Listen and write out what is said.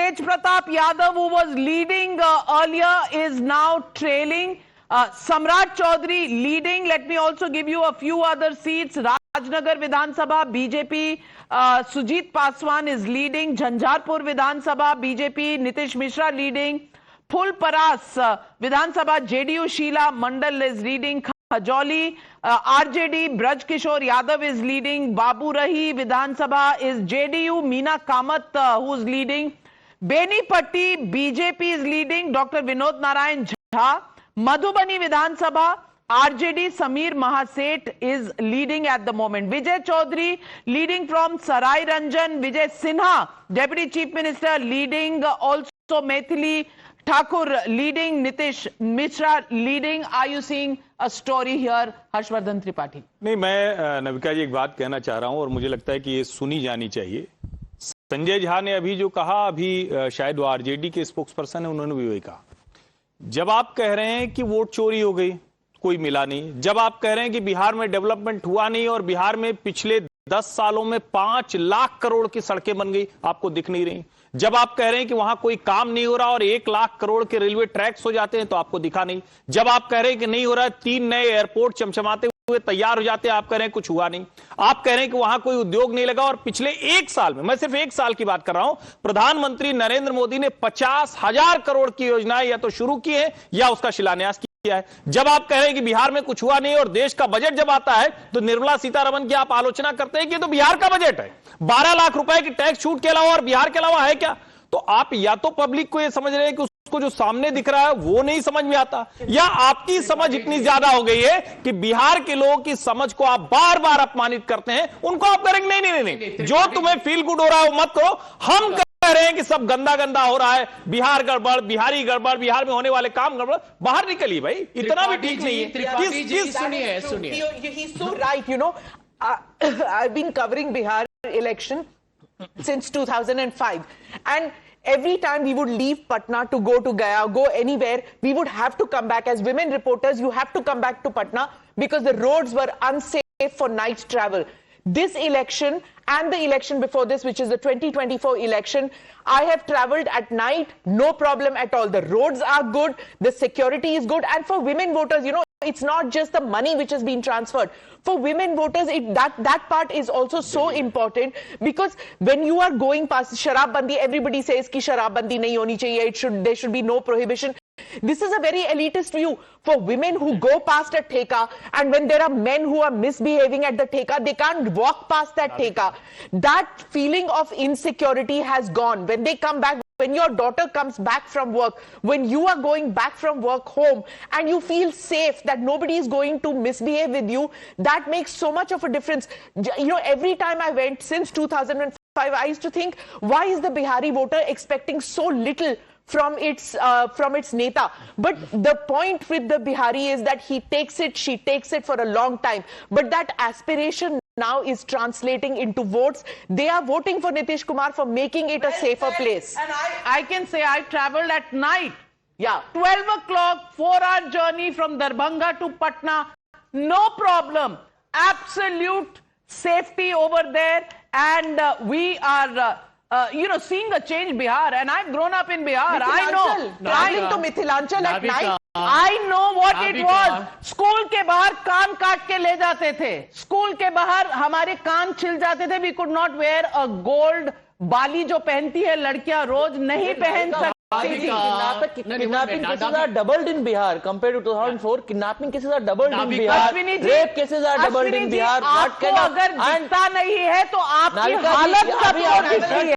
Tej Pratap Yadav, who was leading earlier, is now trailing. Samrat Chaudhary leading. Let me also give you a few other seats. Rajnagar Vidhan Sabha, BJP. Sujit Paswan is leading. Jhanjharpur Vidhan Sabha, BJP. Nitish Mishra leading. Phul Paras, Vidhan Sabha, JDU. Sheila Mandal is leading. Khajoli, RJD, Braj Kishore Yadav is leading. Babu Rahi, Vidhan Sabha is JDU. Meena Kamath, who's leading. Beni Patti, BJP is leading. Dr. Vinod Narayan Jha. Madhubani Vidhan Sabha, RJD Sameer Mahaset is leading at the moment. Vijay Chaudhary leading from Sarai Ranjan. Vijay Sinha, Deputy Chief Minister, leading. Also Maithili Thakur leading. Nitish Mishra leading. Are you seeing a story here, Harshvardhan Tripathi? नहीं, मैं नविका जी एक बात कहना चाह रहा हूं और मुझे लगता है कि ये सुनी जानी चाहिए। संजय झा ने अभी जो कहा, अभी शायद वो आरजेडी के स्पोक्स पर्सन है, उन्होंने भी वही कहा। जब आप कह रहे हैं कि वोट चोरी हो गई, कोई मिला नहीं, जब आप कह रहे हैं कि बिहार में डेवलपमेंट हुआ नहीं और बिहार में पिछले 10 सालों में 5 लाख करोड़ की सड़कें बन गई, आपको दिख नहीं रही, जब आप कह रहे हैं कि वहां कोई काम नहीं हो रहा और 1 लाख करोड़ के रेलवे ट्रैक्स हो जाते हैं तो आपको दिखा नहीं, जब आप कह रहे हैं कि नहीं हो रहा है, 3 नए एयरपोर्ट चमचमाते हुए तैयार हो जाते हैं, आप कह रहे हैं कुछ हुआ नहीं, आप कह रहे हैं कि वहां कोई उद्योग नहीं लगा और पिछले 1 साल में, मैं सिर्फ 1 साल की बात कर रहा हूं, प्रधानमंत्री नरेंद्र मोदी ने 50,000 करोड़ की योजनाएं या तो शुरू की है या उसका शिलान्यास किया है। जब आप कह रहे हैं कि बिहार में कुछ हुआ नहीं और देश का बजट जब आता है तो निर्मला सीतारमण की आप आलोचना करते हैं कि तो बिहार का बजट है, 12 लाख रुपए की टैक्स छूट के अलावा और बिहार के अलावा है क्या? तो आप या तो पब्लिक को यह समझ रहे हैं कि उसको जो सामने दिख रहा है वो नहीं समझ में आता, या आपकी समझ इतनी ज्यादा हो गई है कि बिहार के लोगों की समझ को आप बार बार अपमानित करते हैं, उनको आप करेंगे नहीं नहीं नहीं, जो तुम्हें फील गुड हो रहा है वो मत करो। हम कह रहे हैं कि सब गंदा गंदा हो रहा है, बिहार गड़बड़, बिहारी गड़बड़, बिहार में होने वाले काम गड़बड़, बाहर निकलिए भाई, इतना भी ठीक नहीं है। सुनिए सुनिए, he's so right, you know. I've been covering Bihar election since 2005, and every time we would leave Patna to go to Gaya, go anywhere, we would have to come back. As women reporters, you have to come back to Patna because the roads were unsafe for night travel. This election and the election before this, which is the 2024 election, I have traveled at night, no problem at all. The roads are good, the security is good, and for women voters, you know, it's not just the money which has been transferred. For women voters, that part is also so important, because when you are going past Sharab Bandi, everybody says ki Sharab Bandi nahi honi chahiye, there should be no prohibition. This is a very elitist view. For women who go past a theka, and when there are men who are misbehaving at the theka, they can't walk past that theka. That feeling of insecurity has gone. When they come back, when your daughter comes back from work, when you are going back from work home and you feel safe that nobody is going to misbehave with you, that makes so much of a difference. You know, every time I went since 2005, I used to think, why is the Bihari voter expecting so little from its neta? But the point with the Bihari is that he takes it, she takes it for a long time. But that aspiration now is translating into votes. They are voting for Nitish Kumar for making it a safer place. And I can say I traveled at night. Yeah. 12 o'clock, 4-hour journey from Darbhanga to Patna. No problem. Absolute safety over there. And we are... you know, seeing a change Bihar, and I've grown up in Bihar. I know. Traveling to Mithilanchal at night. I know what it was. School के बाहर कान काट के ले जाते थे, school के बाहर हमारे कान छिल जाते थे। We could not wear a gold बाली जो पहनती है लड़कियां रोज, नहीं पहन सकती थी। Kidnapping cases are doubled in Bihar compared to 2004. Kidnapping cases are doubled in Bihar. Rape cases are doubled in Bihar. आपको अगर दिखता नहीं है तो आपकी हालत सब दिखती है।